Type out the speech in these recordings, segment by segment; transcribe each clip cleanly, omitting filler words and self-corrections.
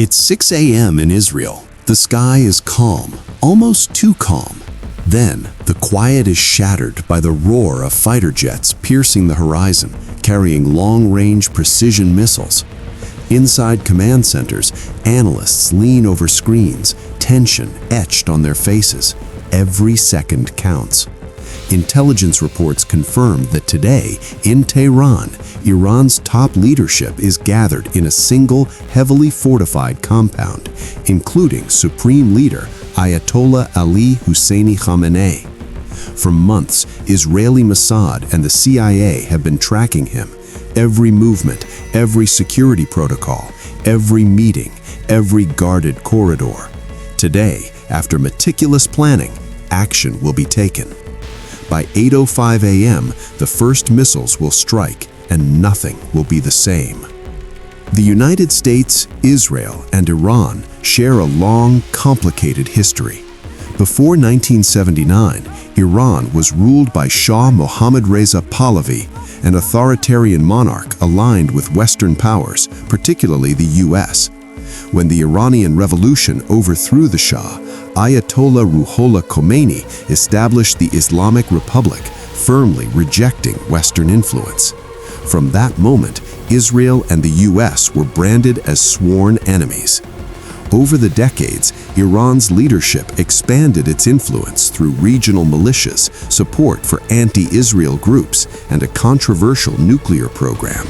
It's 6 a.m. in Israel. The sky is calm, almost too calm. Then, the quiet is shattered by the roar of fighter jets piercing the horizon, carrying long-range precision missiles. Inside command centers, analysts lean over screens, tension etched on their faces. Every second counts. Intelligence reports confirm that today, in Tehran, Iran's top leadership is gathered in a single, heavily fortified compound, including Supreme Leader Ayatollah Ali Khamenei. For months, Israeli Mossad and the CIA have been tracking him. Every movement, every security protocol, every meeting, every guarded corridor. Today, after meticulous planning, action will be taken. By 8:05 a.m., the first missiles will strike, and nothing will be the same. The United States, Israel, and Iran share a long, complicated history. Before 1979, Iran was ruled by Shah Mohammad Reza Pahlavi, an authoritarian monarch aligned with Western powers, particularly the U.S. When the Iranian Revolution overthrew the Shah, Ayatollah Ruhollah Khamenei established the Islamic Republic, firmly rejecting Western influence. From that moment, Israel and the U.S. were branded as sworn enemies. Over the decades, Iran's leadership expanded its influence through regional militias, support for anti-Israel groups, and a controversial nuclear program.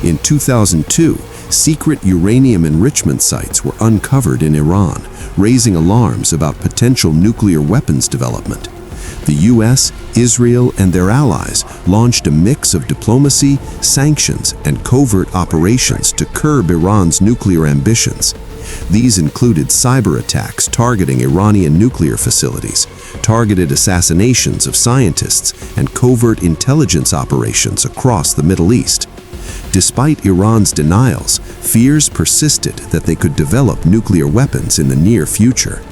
In 2002, secret uranium enrichment sites were uncovered in Iran, raising alarms about potential nuclear weapons development. The U.S., Israel, and their allies launched a mix of diplomacy, sanctions, and covert operations to curb Iran's nuclear ambitions. These included cyber attacks targeting Iranian nuclear facilities, targeted assassinations of scientists, and covert intelligence operations across the Middle East. Despite Iran's denials, fears persisted that they could develop nuclear weapons in the near future.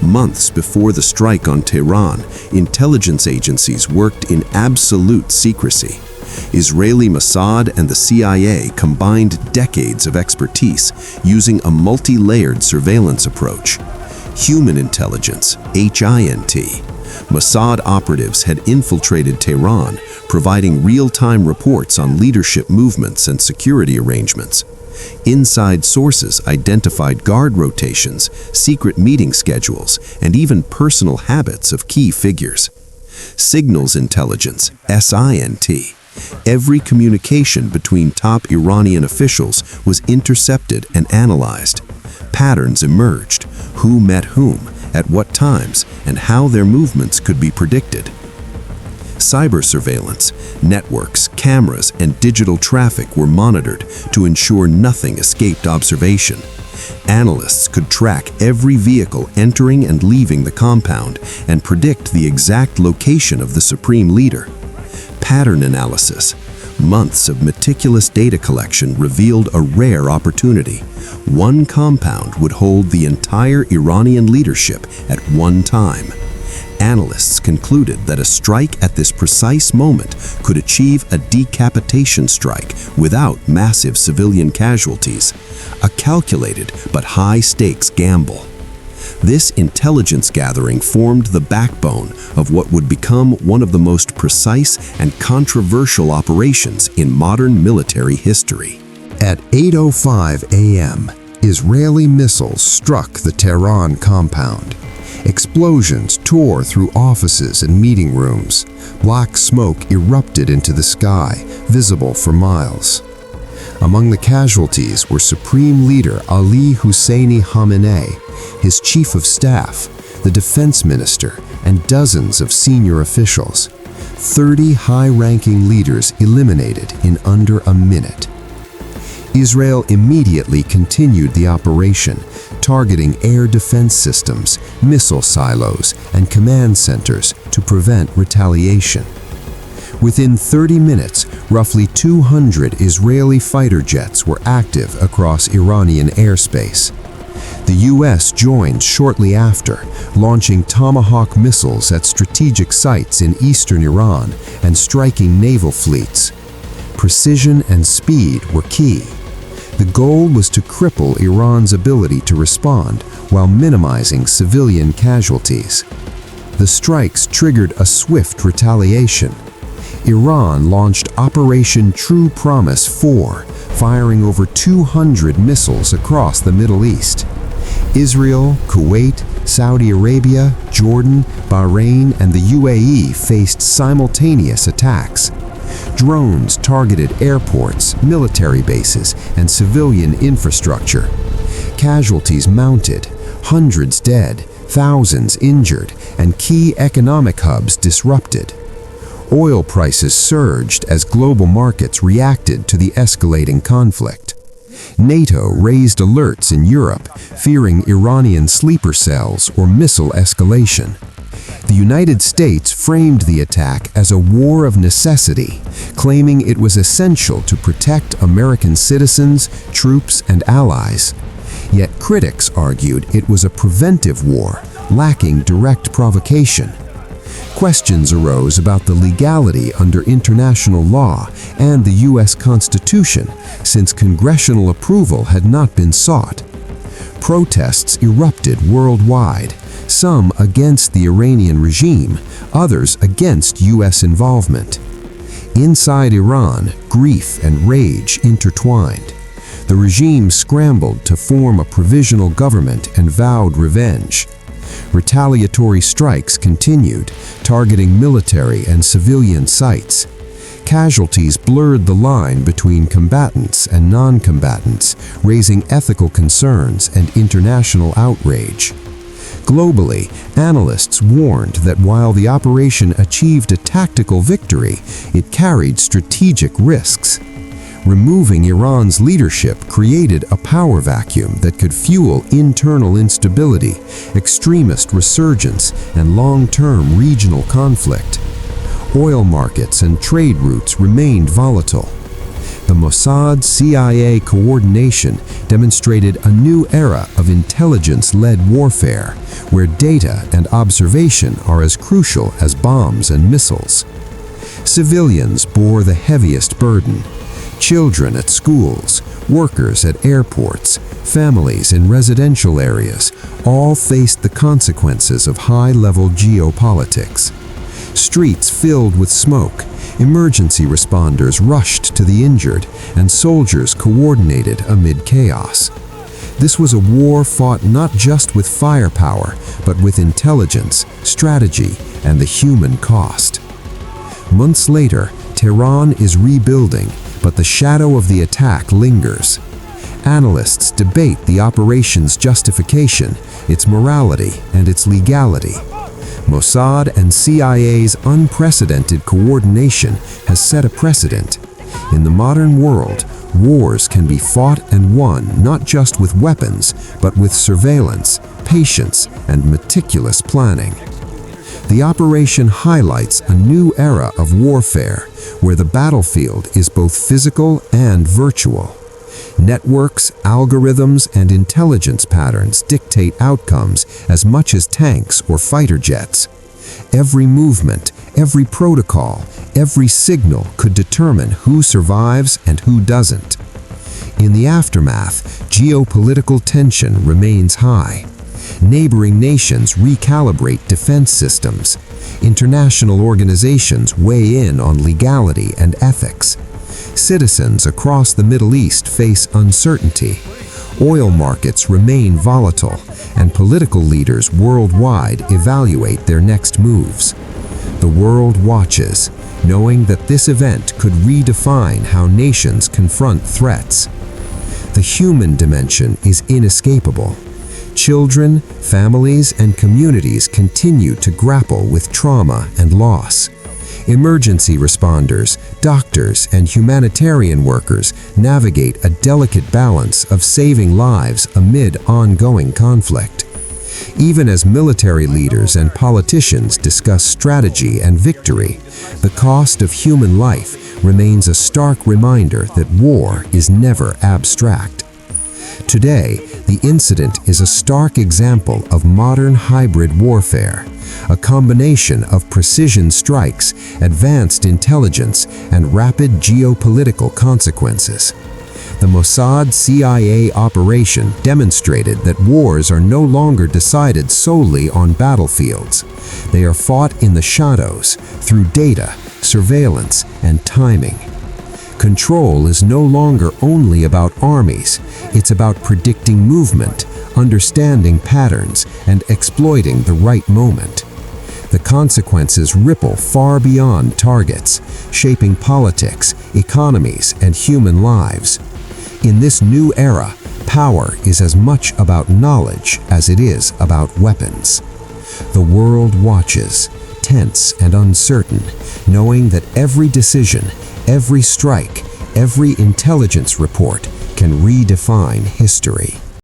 Months before the strike on Tehran, intelligence agencies worked in absolute secrecy. Israeli Mossad and the CIA combined decades of expertise using a multi-layered surveillance approach. Human intelligence, HINT. Mossad operatives had infiltrated Tehran, providing real-time reports on leadership movements and security arrangements. Inside sources identified guard rotations, secret meeting schedules, and even personal habits of key figures. Signals intelligence, SINT. Every communication between top Iranian officials was intercepted and analyzed. Patterns emerged: who met whom, at what times, and how their movements could be predicted. Cyber surveillance, networks, cameras, and digital traffic were monitored to ensure nothing escaped observation. Analysts could track every vehicle entering and leaving the compound and predict the exact location of the supreme leader. Pattern analysis. Months of meticulous data collection revealed a rare opportunity. One compound would hold the entire Iranian leadership at one time. Analysts concluded that a strike at this precise moment could achieve a decapitation strike without massive civilian casualties, a calculated but high-stakes gamble. This intelligence gathering formed the backbone of what would become one of the most precise and controversial operations in modern military history. At 8:05 a.m., Israeli missiles struck the Tehran compound. Explosions tore through offices and meeting rooms. Black smoke erupted into the sky, visible for miles. Among the casualties were Supreme Leader Ali Khamenei, his chief of staff, the defense minister, and dozens of senior officials. 30 high-ranking leaders eliminated in under a minute. Israel immediately continued the operation, targeting air defense systems, missile silos, and command centers to prevent retaliation. Within 30 minutes, roughly 200 Israeli fighter jets were active across Iranian airspace. The U.S. joined shortly after, launching Tomahawk missiles at strategic sites in eastern Iran and striking naval fleets. Precision and speed were key. The goal was to cripple Iran's ability to respond while minimizing civilian casualties. The strikes triggered a swift retaliation. Iran launched Operation True Promise 4, firing over 200 missiles across the Middle East. Israel, Kuwait, Saudi Arabia, Jordan, Bahrain, and the UAE faced simultaneous attacks. Drones targeted airports, military bases, and civilian infrastructure. Casualties mounted, hundreds dead, thousands injured, and key economic hubs disrupted. Oil prices surged as global markets reacted to the escalating conflict. NATO raised alerts in Europe, fearing Iranian sleeper cells or missile escalation. The United States framed the attack as a war of necessity, claiming it was essential to protect American citizens, troops, and allies. Yet critics argued it was a preventive war, lacking direct provocation. Questions arose about the legality under international law and the U.S. Constitution, since congressional approval had not been sought. Protests erupted worldwide, some against the Iranian regime, others against U.S. involvement. Inside Iran, grief and rage intertwined. The regime scrambled to form a provisional government and vowed revenge. Retaliatory strikes continued, targeting military and civilian sites. Casualties blurred the line between combatants and non-combatants, raising ethical concerns and international outrage. Globally, analysts warned that while the operation achieved a tactical victory, it carried strategic risks. Removing Iran's leadership created a power vacuum that could fuel internal instability, extremist resurgence, and long-term regional conflict. Oil markets and trade routes remained volatile. The Mossad-CIA coordination demonstrated a new era of intelligence-led warfare, where data and observation are as crucial as bombs and missiles. Civilians bore the heaviest burden. Children at schools, workers at airports, families in residential areas all faced the consequences of high-level geopolitics. Streets filled with smoke, emergency responders rushed to the injured, and soldiers coordinated amid chaos. This was a war fought not just with firepower, but with intelligence, strategy, and the human cost. Months later, Tehran is rebuilding, but the shadow of the attack lingers. Analysts debate the operation's justification, its morality, and its legality. Mossad and CIA's unprecedented coordination has set a precedent. In the modern world, wars can be fought and won not just with weapons, but with surveillance, patience, and meticulous planning. The operation highlights a new era of warfare, where the battlefield is both physical and virtual. Networks, algorithms, and intelligence patterns dictate outcomes as much as tanks or fighter jets. Every movement, every protocol, every signal could determine who survives and who doesn't. In the aftermath, geopolitical tension remains high. Neighboring nations recalibrate defense systems. International organizations weigh in on legality and ethics. Citizens across the Middle East face uncertainty. Oil markets remain volatile, and political leaders worldwide evaluate their next moves. The world watches, knowing that this event could redefine how nations confront threats. The human dimension is inescapable. Children, families, and communities continue to grapple with trauma and loss. Emergency responders, doctors, and humanitarian workers navigate a delicate balance of saving lives amid ongoing conflict. Even as military leaders and politicians discuss strategy and victory, the cost of human life remains a stark reminder that war is never abstract. Today, the incident is a stark example of modern hybrid warfare, a combination of precision strikes, advanced intelligence, and rapid geopolitical consequences. The Mossad-CIA operation demonstrated that wars are no longer decided solely on battlefields. They are fought in the shadows through data, surveillance, and timing. Control is no longer only about armies. It's about predicting movement, understanding patterns, and exploiting the right moment. The consequences ripple far beyond targets, shaping politics, economies, and human lives. In this new era, power is as much about knowledge as it is about weapons. The world watches, tense and uncertain, knowing that every decision, every strike, every intelligence report can redefine history.